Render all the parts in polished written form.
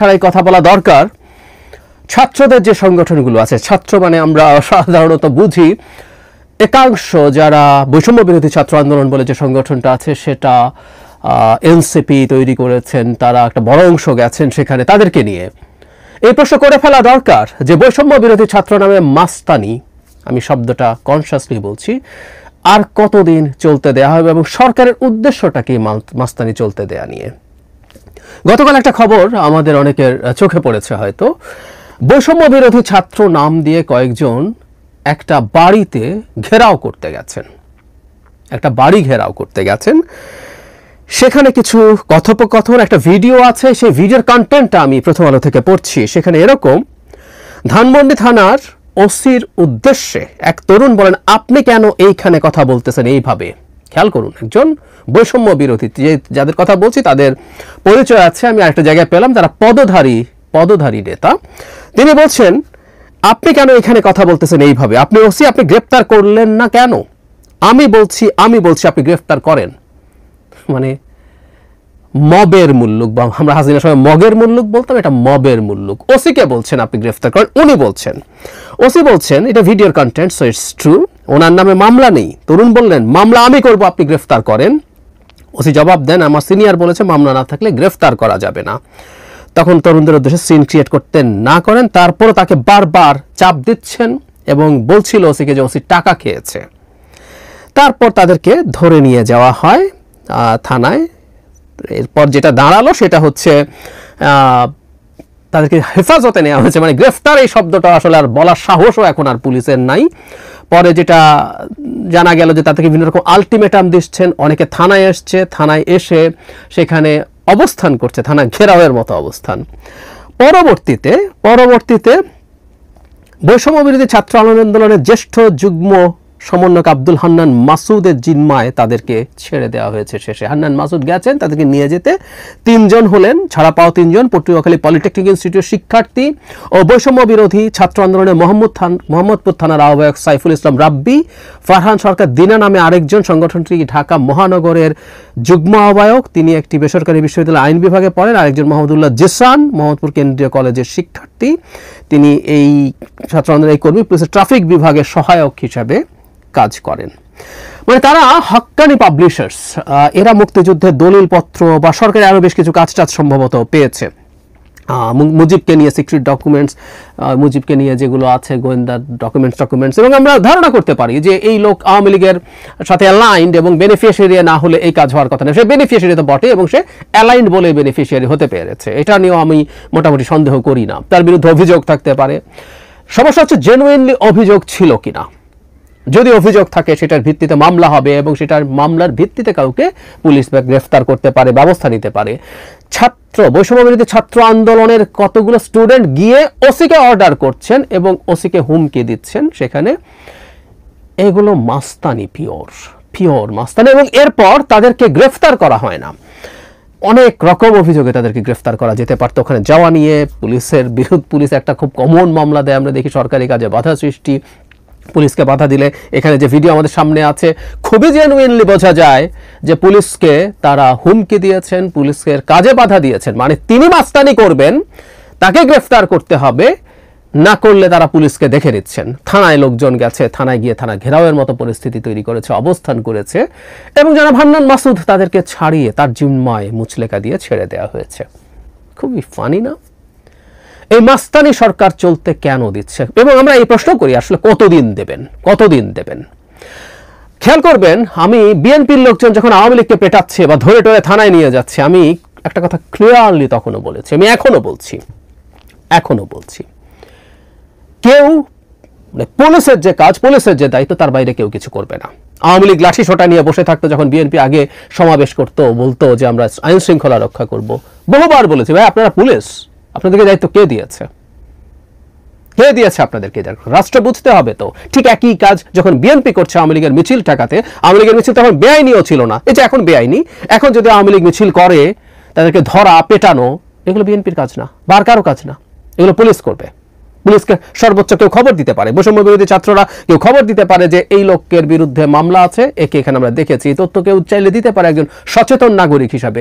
ছাড়াই কথা বলা দরকার ছাত্রদের যে সংগঠনগুলো আছে। ছাত্র মানে আমরা সাধারণত বুঝি একাংশ যারা বৈষম্য বিরোধী ছাত্র আন্দোলন বলে যে সংগঠনটা আছে সেটা এনসিপি তৈরি করেছেন, তারা একটা বড় অংশ গেছেন সেখানে, তাদেরকে নিয়ে এই প্রশ্ন করে ফেলা দরকার যে বৈষম্য বিরোধী ছাত্র নামে মাস্তানি, আমি শব্দটা কনসিয়াসলি বলছি, আর কতদিন চলতে দেয়া হবে এবং সরকারের উদ্দেশ্যটা কি মাস্তানি চলতে দেয়া নিয়ে। গতকাল একটা খবর আমাদের অনেকের চোখে পড়েছে, হয়তো বৈষম্য বিরোধী ছাত্র নাম দিয়ে কয়েকজন একটা বাড়িতে ঘেরাও করতে গেছেন, একটা বাড়ি ঘেরাও করতে গেছেন। সেখানে কিছু কথোপকথন, একটা ভিডিও আছে, সেই ভিডিওর কন্টেন্টটা আমি প্রথম আলো থেকে পড়ছি। সেখানে এরকম, ধানমন্ডি থানার ওসির উদ্দেশ্যে এক তরুণ বলেন, আপনি কেন এইখানে কথা বলতেছেন এইভাবে। খেয়াল করুন, একজন বৈষম্য বিরোধী, যাদের কথা বলছি তাদের পরিচয় আছে, আমি আরেকটা জায়গায় পেলাম, তারা পদধারী নেতা। তিনি বলছেন, আপনি কেন এখানে কথা বলতেছেন এইভাবে, আপনি ওসি, আপনি গ্রেফতার করলেন না কেন? আমি বলছি আপনি গ্রেফতার করেন। মানে মবের মুল্লুক, বা আমরা হাসিনার সময় মগের মুল্লুক বলতাম, এটা মবের মুল্লুক। ওসিকে বলছেন আপনি গ্রেফতার করেন, উনি বলছেন, ওসি বলছেন এটা ভিডিওর কন্টেন্ট, সো ইটস ট্রু, ওনার নামে মামলা নেই। তরুণ বললেন, মামলা আমি করব, আপনি গ্রেফতার করেন। ওসি জবাব দেন, আমার সিনিয়র বলেছে মামলা না থাকলে গ্রেফতার করা যাবে না। তখন তরুণদের উদ্দেশ্যে সিন ক্রিয়েট করতে না করেন, তারপর তাকে বারবার চাপ দিচ্ছেন এবং বলছিল ওসিকে যে ওসি টাকা খেয়েছে। তারপর তাদেরকে ধরে নিয়ে যাওয়া হয় থানায়। এরপর যেটা দাঁড়ালো সেটা হচ্ছে তাদেরকে হেফাজতে নেওয়া হয়েছে, মানে গ্রেফতার এই শব্দটা আসলে আর বলার সাহসও এখন আর পুলিশের নাই। পরে যেটা জানা গেল যে তাদেরকে বিভিন্ন রকম আলটিমেটাম দিচ্ছেন, অনেকে থানায় এসছে, থানায় এসে সেখানে অবস্থান করছে, থানা ঘেরাওয়ের মতো অবস্থান। পরবর্তীতে বৈষম্য বিরোধী ছাত্র আন্দোলনের জ্যেষ্ঠ যুগ্ম সমন্বয়ক আব্দুল হান্নান মাসুদের জিম্মায় তাদেরকে ছেড়ে দেওয়া হয়েছে। শেষে হান্নান মাসুদ গেছেন, তাদেরকে নিয়ে যেতে তিনজন হলেন, ছাড়া পাওয়া তিনজন পটুয়াখালী পলিটেকনিক ইনস্টিটিউটের শিক্ষার্থী ও বৈষম্য বিরোধী ছাত্র আন্দোলনের মোহাম্মদপুর থানার আহ্বায়ক সাইফুল ইসলাম রাব্বি, ফারহান সরকার দিনা নামে আরেকজন, সংগঠনটি ঢাকা মহানগরের যুগ্ম আহ্বায়ক, তিনি একটি বেসরকারি বিশ্ববিদ্যালয়ের আইন বিভাগে পড়েন, আরেকজন মোহাম্মদুল্লাহ জিসান মোহাম্মদপুর কেন্দ্রীয় কলেজের শিক্ষার্থী, তিনি এই ছাত্র আন্দোলনের কর্মী, পুলিশের ট্রাফিক বিভাগের সহায়ক হিসাবে কাজ করেন। মানে তারা হক্কানি পাবলিশার্স, এরা মুক্তিযুদ্ধের দলিলপত্র বা সরকারি আরো বেশ কিছু কাজ সম্ভবত পেয়েছে। মুজিবকে নিয়ে সিক্রেট ডকুমেন্টস, মুজিবকে নিয়ে যেগুলো আছে গোয়েন্দা ডকুমেন্টস, এবং আমরা ধারণা করতে পারি যে এই লোক আওয়ামী লীগের সাথে অ্যালাইন্ড এবং বেনিফিশিয়ারি না হলে এই কাজ হওয়ার কথা না। সে বেনিফিশিয়ারি তো বটে এবং সে অ্যালাইন্ড বলে বেনিফিশিয়ারি হতে পেরেছে, এটা নিয়েও আমি মোটামুটি সন্দেহ করি না। তার বিরুদ্ধে অভিযোগ থাকতে পারে, সমস্যা হচ্ছে জেনুইনলি অভিযোগ ছিল কিনা। যদি অভিযোগ থাকে সেটার ভিত্তিতে মামলা হবে এবং সেটার মামলার ভিত্তিতে কাউকে পুলিশ গ্রেফতার করতে পারে, ব্যবস্থা নিতে পারে। বৈষম্য বিরোধী ছাত্র আন্দোলনের কতগুলো স্টুডেন্ট গিয়ে ওসিকে অর্ডার করছেন এবং ওসিকে হুমকি দিচ্ছেন, সেখানে এগুলো মাস্তানি, পিওর মাস্তানি, এবং এরপর তাদেরকে গ্রেফতার করা হয় না। অনেক রকম অভিযোগে তাদেরকে গ্রেফতার করা যেতে পারতো। ওখানে যাওয়া নিয়ে পুলিশ একটা খুব কমন মামলা দেয়, আমরা দেখি সরকারি কাজে বাধা সৃষ্টি, পুলিশকে বাধা দিলে। এখানে যে ভিডিও আমাদের সামনে আছে, খুবই জেনুইনলি বোঝা যায় যে পুলিশকে তারা হুমকি দিয়েছেন, পুলিশের কাজে বাধা দিয়েছেন, মানে তিনি মাস্তানি করবেন, তাকে গ্রেফতার করতে হবে, না করলে তারা পুলিশকে দেখে নিচ্ছেন। থানায় লোকজন গেছে, থানায় গিয়ে থানা ঘেরাওয়ের মতো পরিস্থিতি তৈরি করেছে, অবস্থান করেছে, এবং যারা হান্নান মাসুদ তাদেরকে ছাড়িয়ে তার জিম্মায় মুচলেকা দিয়ে ছেড়ে দেওয়া হয়েছে। খুবই ফানি না? এই মাস্তানি সরকার চলতে কেন দিচ্ছে? এবং আমরা এই প্রশ্ন করি, আসলে কতদিন দেবেন? খেয়াল করবেন, আমি বিএনপির লোকজন যখন আওয়ামী লীগকে পেটাচ্ছে বা ধরে টরে থানায় নিয়ে যাচ্ছে, আমি একটা কথা ক্লিয়ারলি তখনও বলেছি, আমি এখনো বলছি, কেউ পুলিশের যে কাজ, পুলিশের যে দায়িত্ব, তার বাইরে কেউ কিছু করবে না। আওয়ামী লীগ লাঠি সোটা নিয়ে বসে থাকতো, যখন বিএনপি আগে সমাবেশ করতো, বলতো যে আমরা আইন শৃঙ্খলা রক্ষা করব, বহুবার বলেছি, ভাই আপনারা পুলিশ, আপনাদেরকে দায়িত্ব কে দিয়েছে আপনাদেরকে? রাষ্ট্র বুঝতে হবে তো। ঠিক একই কাজ যখন বিএনপি করছে আওয়ামী লীগের মিছিল ঠেকাতে, আওয়ামী লীগের মিছিল তখন বেআইনিও ছিল না, এই যে এখন বেআইনি, এখন যদি আওয়ামী লীগ মিছিল করে তাদেরকে ধরা, পেটানো, এগুলো বিএনপির কাজ না, বা কারো কাজ না, এগুলো পুলিশ করবে। পুলিশকে সর্বোচ্চ কেউ খবর দিতে পারে, বৈষম্য বিরোধী ছাত্ররা কেউ খবর দিতে পারে যে এই লোকের বিরুদ্ধে মামলা আছে, একে এখানে আমরা দেখেছি, এই তথ্য কেউ চাইলে দিতে পারে একজন সচেতন নাগরিক হিসাবে।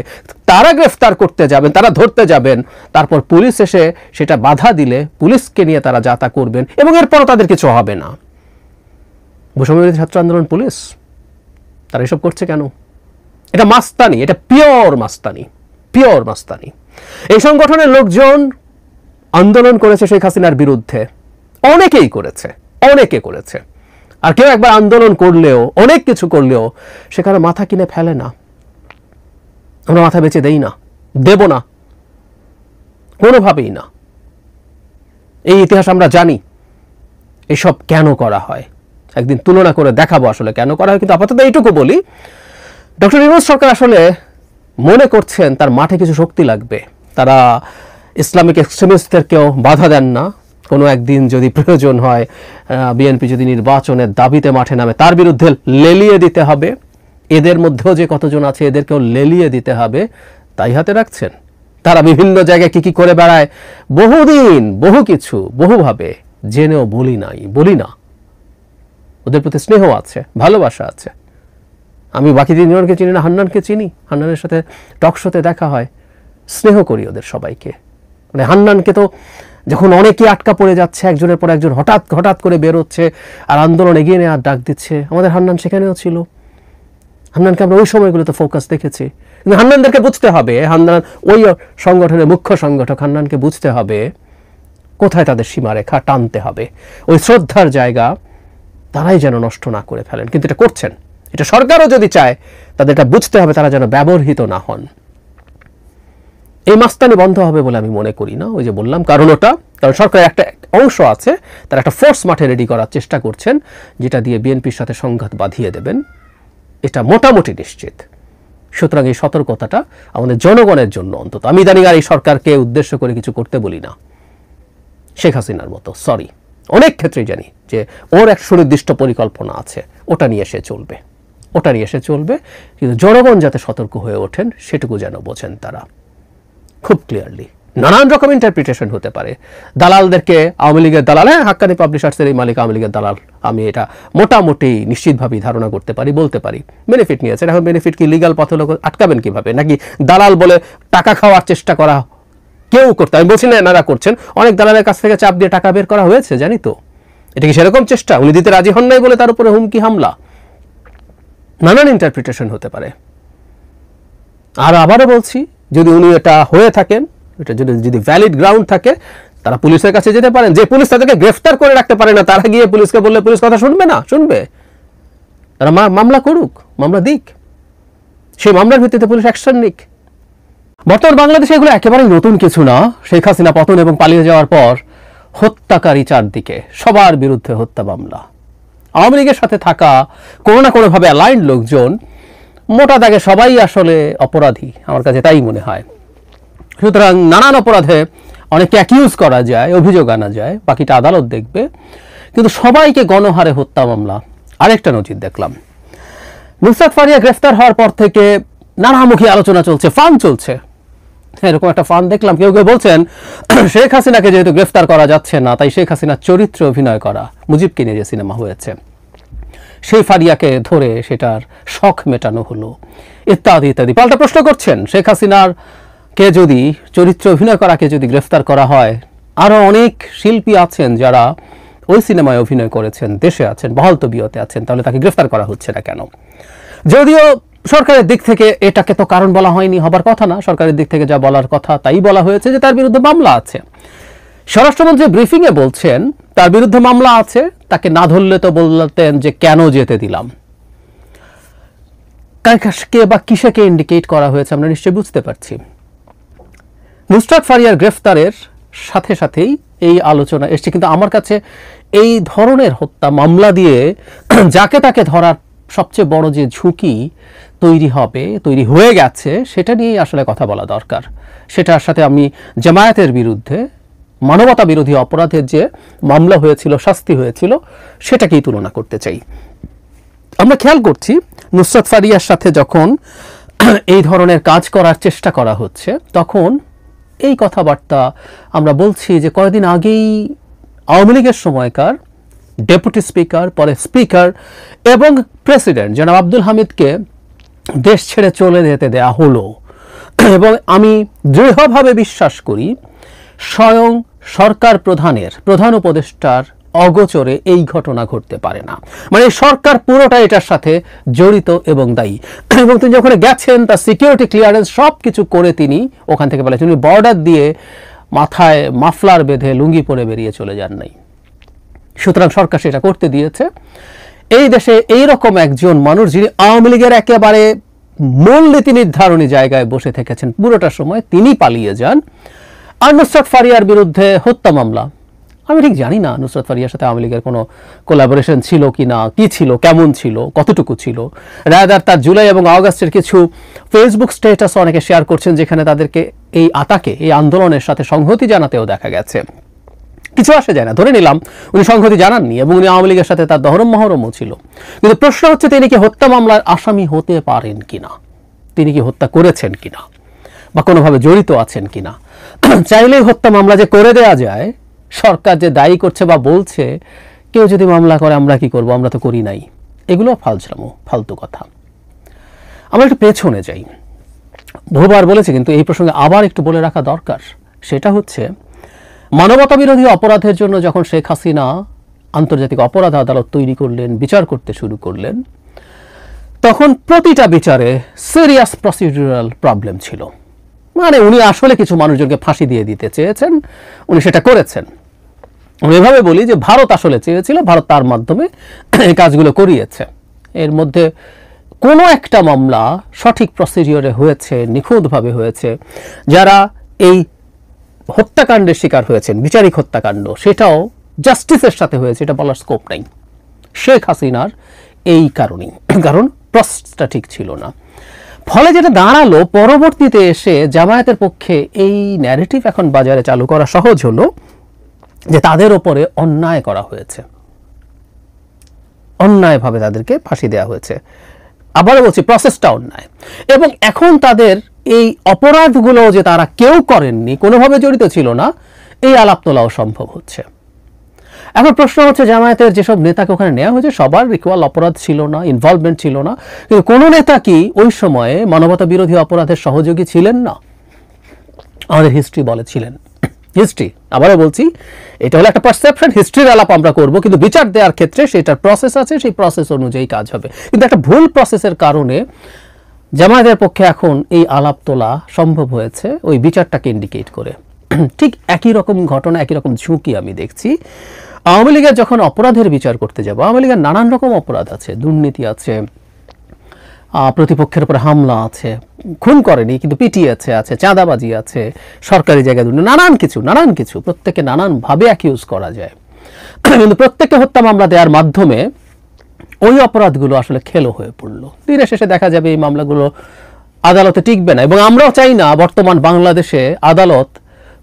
তারা গ্রেফতার করতে যাবেন, তারা ধরতে যাবেন, তারপর পুলিশ এসে সেটা বাধা দিলে পুলিশকে নিয়ে তারা যা তা করবেন এবং এরপরও তাদের কিছু হবে না। বৈষম্য বিরোধী ছাত্র আন্দোলন পুলিশ তারা এসব করছে কেন? এটা মাস্তানি, এটা পিওর মাস্তানি, পিওর মাস্তানি। এই সংগঠনের লোকজন আন্দোলন করেছে শেখ হাসিনার বিরুদ্ধে, অনেকেই করেছে, অনেকে করেছে। আর কেউ একবার আন্দোলন করলেও, অনেক কিছু করলেও সেখানে মাথা কিনে ফেলে না। আমরা মাথা বেঁচে দেই না, দেব না, কোনোভাবেই না। এই ইতিহাস আমরা জানি এসব কেন করা হয়, একদিন তুলনা করে দেখাবো আসলে কেন করা হয়। কিন্তু আপাতত এইটুকু বলি, ডক্টর ইউনূস সরকার আসলে মনে করছেন তার মাঠে কিছু শক্তি লাগবে। তারা ইসলামিক এক্সট্রিমিস্টদেরকেও বাধা দেন না। কোনো একদিন যদি প্রয়োজন হয়, বিএনপি যদি নির্বাচনের দাবিতে মাঠে নামে, তার বিরুদ্ধে লেলিয়ে দিতে হবে। এদের মধ্যেও যে কতজন আছে এদেরকেও লেলিয়ে দিতে হবে, তাই হাতে রাখছেন। তারা বিভিন্ন জায়গায় কি কি করে বেড়ায়, বহুদিন বহু কিছু বহুভাবে জেনেও বলি না। ওদের প্রতি স্নেহ আছে, ভালোবাসা আছে। আমি বাকি তিনজনকে চিনি না, হান্নানকে চিনি, হান্নানের সাথে টক শোতে দেখা হয়, স্নেহ করি ওদের সবাইকে। মানে হান্নানকে তো যখন অনেকে আটকা পড়ে যাচ্ছে, একজনের পর একজন হঠাৎ করে বেরোচ্ছে আর আন্দোলন এগিয়ে নেওয়ার ডাক দিচ্ছে, আমাদের হান্নান সেখানেও ছিল। হান্নানকে আমরা ওই সময়গুলোতে ফোকাস দেখেছি। কিন্তু হান্নানদেরকে বুঝতে হবে, হান্নান ওই সংগঠনের মুখ্য সংগঠক, হান্নানকে বুঝতে হবে কোথায় তাদের সীমারেখা টানতে হবে। ওই শ্রদ্ধার জায়গা তারাই যেন নষ্ট না করে ফেলেন। কিন্তু এটা করছেন, এটা সরকারও যদি চায় তাদের এটা বুঝতে হবে, তারা যেন ব্যবহৃত না হন। এই মাস্তানি বন্ধ হবে বলে আমি মনে করি না। ওই যে বললাম কারণ সরকারের একটা অংশ আছে, তারা একটা ফোর্স মাঠে রেডি করার চেষ্টা করছেন, যেটা দিয়ে বিএনপির সাথে সংঘাত বাঁধিয়ে দেবেন, এটা মোটামুটি নিশ্চিত। সুতরাং এই সতর্কতাটা আমাদের জনগণের জন্য অন্তত। আমি ইদানিং আর এই সরকারকে উদ্দেশ্য করে কিছু করতে বলি না, শেখ হাসিনার মতো। সরি, অনেক ক্ষেত্রেই জানি যে ওর এক সুনির্দিষ্ট পরিকল্পনা আছে, ওটা নিয়ে এসে চলবে, কিন্তু জনগণ যাতে সতর্ক হয়ে ওঠেন সেটুকু যেন বোঝেন তারা খুব ক্লিয়ারলি। নানান রকম ইন্টারপ্রিটেশন হতে পারে। দালালদেরকে আওয়ামী লীগের দালাল, হ্যাঁ, হাক্কানি পাবলিশার্সের এই মালিক আওয়ামী লীগের দালাল, আমি এটা মোটামুটি নিশ্চিতভাবেই ধারণা করতে পারি, বলতে পারি। বেনিফিট নিয়েছেন, এখন বেনিফিট কি লিগাল পথে লোক আটকাবেন কিভাবে? নাকি দালাল বলে টাকা খাওয়ার চেষ্টা করা কেউ করতে, আমি বলছি না এনারা করছেন, অনেক দালালের কাছ থেকে চাপ দিয়ে টাকা বের করা হয়েছে, জানি তো। এটা কি সেরকম চেষ্টা? উনি দিতে রাজি হন নাই বলে তার উপরে হুমকি হামলা? নানান ইন্টারপ্রিটেশন হতে পারে। আর আবারও বলছি, যদি উনি এটা হয়ে থাকেন, এটা যদি ভ্যালিড গ্রাউন্ড থাকে, তারা পুলিশের কাছে যেতে পারেন। যে পুলিশ তাদেরকে গ্রেফতার করে রাখতে পারে না, তারা গিয়ে পুলিশকে বললে পুলিশ কথা শুনবে না? শুনবে। তারা মামলা করুক, মামলা দিক, সেই মামলার ভিত্তিতে পুলিশ অ্যাকশন নিক। বর্তমান বাংলাদেশে এগুলো একেবারেই নতুন কিছু না। শেখ হাসিনা পতন এবং পালিয়ে যাওয়ার পর হত্যাকারী চারদিকে, সবার বিরুদ্ধে হত্যা মামলা। আওয়ামী লীগের সাথে থাকা কোনো না কোনোভাবে অ্যালাইন্ড লোকজন, মোটা দাগে সবাই আসলে অপরাধী, আমার কাছে তাই মনে হয়। সুতরাং নানান অপরাধে অনেকে অ্যাকিউজ করা যায়, অভিযোগ আনা যায়, বাকিটা আদালত দেখবে। কিন্তু সবাইকে গণহারে হত্যা মামলা। আরেকটা নজির দেখলাম, নুসরাত ফারিয়া গ্রেফতার হওয়ার পর থেকে নানামুখী আলোচনা চলছে, ফান চলছে। এরকম একটা ফান দেখলাম, কেউ কেউ বলছেন শেখ হাসিনাকে যেহেতু গ্রেফতার করা যাচ্ছে না, তাই শেখ হাসিনার চরিত্রে অভিনয় করা, মুজিবকে নিয়ে যে সিনেমা হয়েছে সেই ফারিয়াকে ধরে সেটার শখ মেটানো হলো, ইত্যাদি ইত্যাদি। পাল্টা প্রশ্ন করছেন, শেখ হাসিনার কে যদি চরিত্রে অভিনয় করাকে যদি গ্রেফতার করা হয়, আরও অনেক শিল্পী আছেন যারা ওই সিনেমায় অভিনয় করেছেন, দেশে আছেন, বহাল তবিয়তে আছেন, তাহলে তাকে গ্রেফতার করা হচ্ছে না কেন? যদিও সরকারের দিক থেকে এটাকে তো কারণ বলা হয়নি, হবার কথা না। সরকারের দিক থেকে যা বলার কথা তাই বলা হয়েছে যে তার বিরুদ্ধে মামলা আছে। স্বরাষ্ট্রমন্ত্রী ব্রিফিংয়ে বলছেন তার বিরুদ্ধে মামলা আছে, তাকে না ধরলে তো বলতেন যে কেন যেতে দিলাম। কে বা কিসেকে ইন্ডিকেট করা হয়েছে আমরা নিশ্চয়ই বুঝতে পারছি। নুসরাত ফারিয়ার গ্রেফতারের সাথে সাথেই এই আলোচনা এসছে। কিন্তু আমার কাছে এই ধরনের হত্যা মামলা দিয়ে যাকে তাকে ধরার সবচেয়ে বড় যে ঝুঁকি তৈরি হয়ে গেছে, সেটা নিয়েই আসলে কথা বলা দরকার। সেটার সাথে আমি জামায়াতের বিরুদ্ধে মানবতা বিরোধী অপরাধের যে মামলা হয়েছিল, শাস্তি হয়েছিল, সেটাকেই তুলনা করতে চাই। আমরা খেয়াল করছি নুসরাত ফারিয়ার সাথে যখন এই ধরনের কাজ করার চেষ্টা করা হচ্ছে, তখন এই কথাবার্তা আমরা বলছি যে কয়েকদিন আগেই আওয়ামী লীগের সময়কার ডেপুটি স্পিকার, পরে স্পিকার এবং প্রেসিডেন্ট জনাব আব্দুল হামিদকে দেশ ছেড়ে চলে যেতে দেয়া হলো। এবং আমি দৃঢ়ভাবে বিশ্বাস করি স্বয়ং সরকার প্রধান উপদেষ্টার অগোচরে এই ঘটনা ঘটতে পারে না। মানে সরকার পুরোটা এটার সাথে জড়িত এবং দায়ী। এবং তিনি যখন গেছেন তার সিকিউরিটি ক্লিয়ারেন্স সব কিছু করে তিনি ওখান থেকে বলেছেন, উনি বর্ডার দিয়ে মাথায় মাফলার বেঁধে লুঙ্গি পরে বেরিয়ে চলে যান নাই। সুতরাং সরকার সেটা করতে দিয়েছে। এই দেশে এইরকম একজন মানুষ যিনি আওয়ামী লীগের একেবারে মূল নীতি নির্ধারণী জায়গায় বসে থেকেছেন পুরোটা সময়, তিনি পালিয়ে যান। আর নুসরাত ফারিয়ার বিরুদ্ধে হত্যা মামলা, আমি ঠিক জানি না নুসরাত ফারিয়ার সাথে আওয়ামী লীগের কোনো কোলাবোরেশন ছিল কি না, কি ছিল, কেমন ছিল, কতটুকু ছিল। রাদার তার জুলাই এবং আগস্টের কিছু ফেসবুক স্ট্যাটাস অনেকে শেয়ার করছেন যেখানে তাদেরকে এই আন্দোলনের সাথে সংহতি জানাতেও দেখা গেছে। কিছু আসে যায় না, ধরে নিলাম উনি সংহতি জানাননি এবং উনি আওয়ামী লীগের সাথে তার দহরম মহরমও ছিল, কিন্তু প্রশ্ন হচ্ছে তিনি কি হত্যা মামলার আসামি হতে পারেন কিনা, তিনি কি হত্যা করেছেন কিনা বা কোনোভাবে জড়িত আছেন কিনা। চাইলেই হত্যা মামলা যে করে দেয়া যায়, সরকার যে দায়ী করছে বা বলছে কেউ যদি মামলা করে আমরা কি করব, আমরা তো করি নাই, এগুলো ফালতু কথা। আমরা একটু পেছনে যাই, বহুবার বলেছি কিন্তু এই প্রসঙ্গে আবার একটু বলে রাখা দরকার। সেটা হচ্ছে মানবতা বিরোধী অপরাধের জন্য যখন শেখ হাসিনা আন্তর্জাতিক অপরাধ আদালত তৈরি করলেন, বিচার করতে শুরু করলেন, তখন প্রতিটা বিচারে সিরিয়াস প্রসিডিউরাল প্রবলেম ছিল। মানে উনি আসলে কিছু মানুষজনকে ফাঁসি দিয়ে দিতে চেয়েছেন, উনি সেটা করেছেন। আমি এভাবে বলি যে ভারত আসলে চেয়েছিল, ভারত তার মাধ্যমে এই কাজগুলো করিয়েছে। এর মধ্যে কোনো একটা মামলা সঠিক প্রসিডিওরে হয়েছে, নিখুঁতভাবে হয়েছে, যারা এই হত্যাকাণ্ডের শিকার হয়েছেন, বিচারিক হত্যাকাণ্ড, সেটাও জাস্টিসের সাথে হয়েছে, এটা বলার স্কোপ নাই শেখ হাসিনার এই কারণেই, কারণ প্রসেসটা ঠিক ছিল না। ফলে যেটা দাঁড়ালো, পরবর্তীতে এসে জামায়াতের পক্ষে এই ন্যারেটিভ এখন বাজারে চালু করা সহজ হলো যে তাদের ওপরে অন্যায় করা হয়েছে, অন্যায়ভাবে তাদেরকে ফাঁসি দেওয়া হয়েছে। আবারও বলছি, প্রসেসটা অন্যায়। এবং এখন তাদের এই অপরাধগুলো যে তারা কেউ করেননি, কোনোভাবে জড়িত ছিল না, এই আলাপ তোলাও সম্ভব হচ্ছে। এখন প্রশ্ন হচ্ছে, জামায়াতের যেসব নেতাকে ওখানে নেওয়া হয়েছে সবার ইকুয়াল অপরাধ ছিল না, ইনভলভমেন্ট ছিল না, কিন্তু কোনো নেতা কি ওই সময়ে মানবতা বিরোধী অপরাধের সহযোগী ছিলেন না? আমাদের হিস্ট্রি বলে ছিলেন। হিস্ট্রি, আবারও বলছি, এটা হলো একটা পারসেপশন, হিস্ট্রির আলাপ আমরা করব, কিন্তু বিচার দেওয়ার ক্ষেত্রে সেটার প্রসেস আছে, সেই প্রসেস অনুযায়ী কাজ হবে। কিন্তু একটা ভুল প্রসেসের কারণে জামায়াতের পক্ষে এখন এই আলাপ তোলা সম্ভব হয়েছে ওই বিচারটাকে ইন্ডিকেট করে। ঠিক একই রকম ঘটনা, একই রকম ঝুঁকি আমি দেখছি আওয়ামী লীগের যখন অপরাধের বিচার করতে যাব। আওয়ামী লীগের নানান রকম অপরাধ আছে, দুর্নীতি আছে, প্রতিপক্ষের উপরে হামলা আছে, খুন করেনি কিন্তু পিটিয়েছে, আছে চাঁদাবাজি আছে, সরকারি জায়গায় দুর্নীতি, নানান কিছু প্রত্যেকে নানানভাবে অ্যাকিউজ করা যায়। কিন্তু প্রত্যেককে হত্যা মামলা দেওয়ার মাধ্যমে ওই অপরাধগুলো আসলে খেলো হয়ে পড়লো। দিনের শেষে দেখা যাবে এই মামলাগুলো আদালতে টিকবে না। এবং আমরাও চাই না বর্তমান বাংলাদেশে আদালত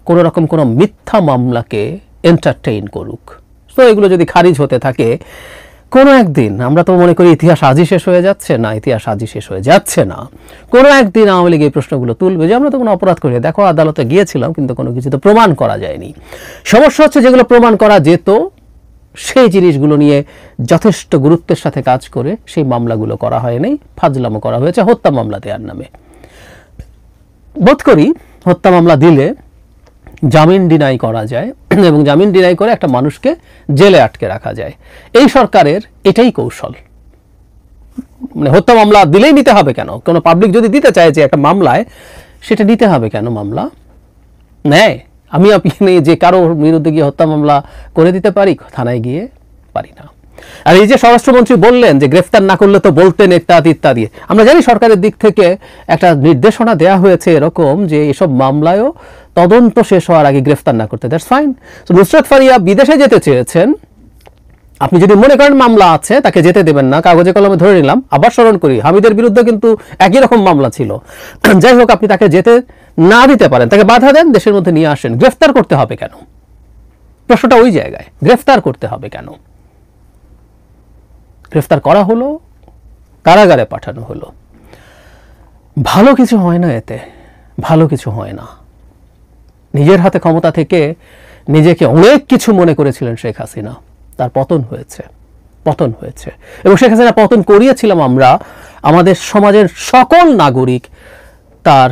কোনো রকম কোনো মিথ্যা মামলাকে এন্টারটেইন করুক। তো এগুলো যদি খারিজ হতে থাকে কোনো একদিন, আমরা তো মনে করি ইতিহাস আজই শেষ হয়ে যাচ্ছে, না, ইতিহাস আজই শেষ হয়ে যাচ্ছে না। কোনো একদিন আওয়ামী লীগ এই প্রশ্নগুলো তুলবে যে আমরা তো কোনো অপরাধ করি, দেখো আদালতে গিয়েছিলাম কিন্তু কোনো কিছু তো প্রমাণ করা যায়নি। সমস্যা হচ্ছে যেগুলো প্রমাণ করা যেত সেই জিনিসগুলো নিয়ে যথেষ্ট গুরুত্বের সাথে কাজ করে সেই মামলাগুলো করা হয়নি, ফাজলামো করা হয়েছে হত্যা মামলা দেওয়ার নামে। বোধ করি হত্যা মামলা দিলে জামিন ডিনাই করা যায় এবং জামিন ডিনাই করে একটা মানুষকে জেলে আটকে রাখা যায়। এই সরকারের এটাই কৌশল। মানে হত্যা মামলা দিলেই নিতে হবে কেন? কোনো পাবলিক যদি দিতে চায় যে একটা মামলায়, সেটা নিতে হবে কেন? মামলা নেয়, আমি আপনি যে কারো বিরুদ্ধে গিয়ে হত্যা মামলা করে দিতে পারি, থানায় গিয়ে পারি না। আর এই যে স্বরাষ্ট্রমন্ত্রী বললেন যে গ্রেফতার না করলে তো বলতেন ইত্যাদি ইত্যাদি, আমরা জানি সরকারের দিক থেকে একটা নির্দেশনা দেওয়া হয়েছে এরকম যে এসব মামলায়ও তদন্ত শেষ হওয়ার আগে গ্রেফতার না করতে। That's fine. তো নুসরাত ফারিয়া বিদেশে যেতে চেয়েছেন, আপনি যদি মনে করেন মামলা আছে তাকে যেতে দেবেন না, কাগজে কলমে ধরে নিলাম। আবার স্মরণ করি, হামিদের বিরুদ্ধে কিন্তু একই রকম মামলা ছিল। যাই হোক, আপনি তাকে যেতে না দিতে পারেন, তাকে বাধা দেন, দেশের মধ্যে নিয়ে আসেন। গ্রেফতার করতে হবে কেন? প্রশ্নটা ওই জায়গায়, গ্রেফতার করতে হবে কেন? গ্রেফতার করা হলো, কারাগারে পাঠানো হলো, ভালো কিছু হয় না এতে, ভালো কিছু হয় না। নিজের হাতে ক্ষমতা থেকে নিজেকে অনেক কিছু মনে করেছিলেন শেখ হাসিনা, তার পতন হয়েছে। এবং শেখ হাসিনা পতন করিয়েছিলাম আমরা, আমাদের সমাজের সকল নাগরিক তার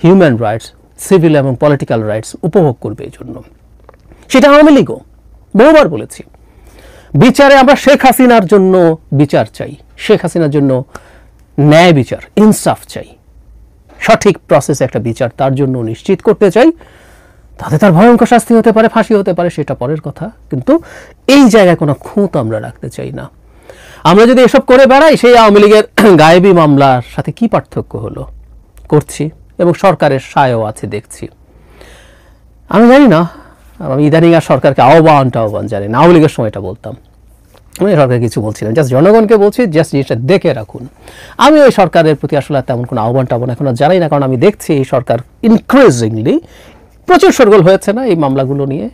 হিউম্যান রাইটস, সিভিল এবং পলিটিক্যাল রাইটস উপভোগ করবে এই জন্য। সেটা আওয়ামী লীগও বহুবার বলেছি। বিচারে আমরা শেখ হাসিনার জন্য বিচার চাই, শেখ হাসিনার জন্য ন্যায় বিচার, ইনসাফ চাই, সঠিক প্রসেসে একটা বিচার তার জন্য নিশ্চিত করতে চাই। তাতে তার ভয়ঙ্কর শাস্তি হতে পারে, ফাঁসি হতে পারে, সেটা পরের কথা। কিন্তু এই জায়গায় কোনো খুঁত আমরা রাখতে চাই না। আমরা যদি এসব করে বেড়াই, সেই আওয়ামী লীগের গায়েবী মামলার সাথে কি পার্থক্য হলো? করছি এবং সরকারের সায়ও আছে দেখছি। আমি জানি না, আমি ইদানিং আর সরকারকে আহ্বান জানি না। আওয়ামী লীগের সময়টা বলতাম, আমি সরকার কিছু বলছিলাম, জাস্ট জনগণকে বলছি জাস্ট জিনিসটা দেখে রাখুন। আমি ওই সরকারের প্রতি আসলে তেমন কোনো আহ্বান এখন আর জানাই না, কারণ আমি দেখছি এই সরকার ইনক্রিজিংলি প্রচুর সরগোল হয়েছে না এই মামলাগুলো নিয়ে,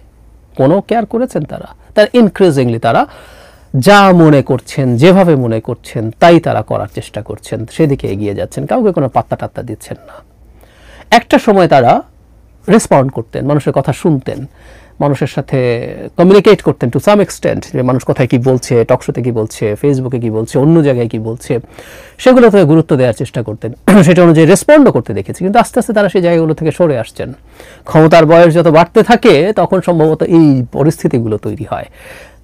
কোনো কেয়ার করেছেন তারা ইনক্রিজিংলি তারা যা মনে করছেন, যেভাবে মনে করছেন তাই তারা করার চেষ্টা করছেন, সেদিকে এগিয়ে যাচ্ছেন, কাউকে কোনো পাত্তা টাত্তা দিচ্ছেন না। একটা সময় তারা রেসপন্ড করতেন, মানুষের কথা শুনতেন, মানুষের সাথে কমিউনিকেট করতেন টু সাম এক্সটেন্ট, যে মানুষ কোথায় কী বলছে, টকশোতে কী বলছে, ফেসবুকে কী বলছে, অন্য জায়গায় কী বলছে, সেগুলো থেকে গুরুত্ব দেওয়ার চেষ্টা করতেন, সেটা অনুযায়ী রেসপন্ডও করতে দেখেছি। কিন্তু আস্তে আস্তে তারা সেই জায়গাগুলো থেকে সরে আসছেন। ক্ষমতার বয়স যত বাড়তে থাকে তখন সম্ভবত এই পরিস্থিতিগুলো তৈরি হয়।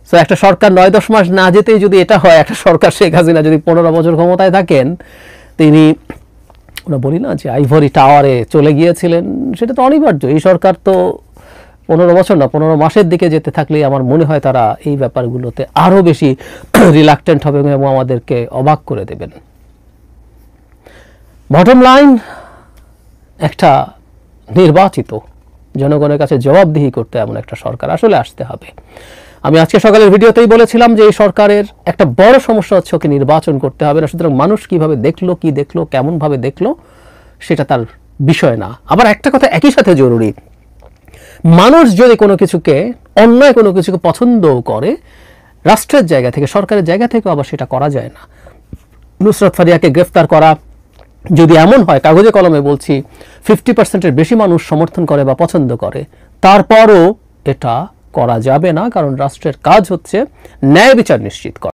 সো একটা সরকার 9-10 মাস না যেতেই যদি এটা হয়, একটা সরকার শেখ হাসিনা যদি 15 বছর ক্ষমতায় থাকেন, তিনি আমরা বলি না যে আইভরি টাওয়ারে চলে গিয়েছিলেন, সেটা তো অনিবার্য। এই সরকার তো 15 বছর না, 15 মাসের দিকে যেতে থাকলেই আমার মনে হয় তারা এই ব্যাপারগুলোতে আরও বেশি রিলাক্টেন্ট হবে এবং আমাদেরকে অবাক করে দেবেন। বটম লাইন, একটা নির্বাচিত জনগণের কাছে জবাবদিহি করতে এমন একটা সরকার আসলে আসতে হবে। আমি আজকে সকালের ভিডিওতেই বলেছিলাম যে এই সরকারের একটা বড় সমস্যা হচ্ছে ওকে নির্বাচন করতে হবে না। সুতরাং মানুষ কিভাবে দেখলো, কি দেখলো, কেমনভাবে দেখলো, সেটা তার বিষয় না। আবার একটা কথা একই সাথে জরুরি, মানুষ যদি কোনো কিছুকে, অন্যায় কোনো কিছুকে পছন্দ করে, রাষ্ট্রের জায়গা থেকে, সরকারের জায়গা থেকেও আবার সেটা করা যায় না। নুসরাত ফারিয়াকে গ্রেফতার করা যদি এমন হয়, কাগজে কলমে বলছি 50%-এর বেশি মানুষ সমর্থন করে বা পছন্দ করে, তারপরও এটা করা যাবে না, কারণ রাষ্ট্রের কাজ হচ্ছে ন্যায় বিচার নিশ্চিত করা।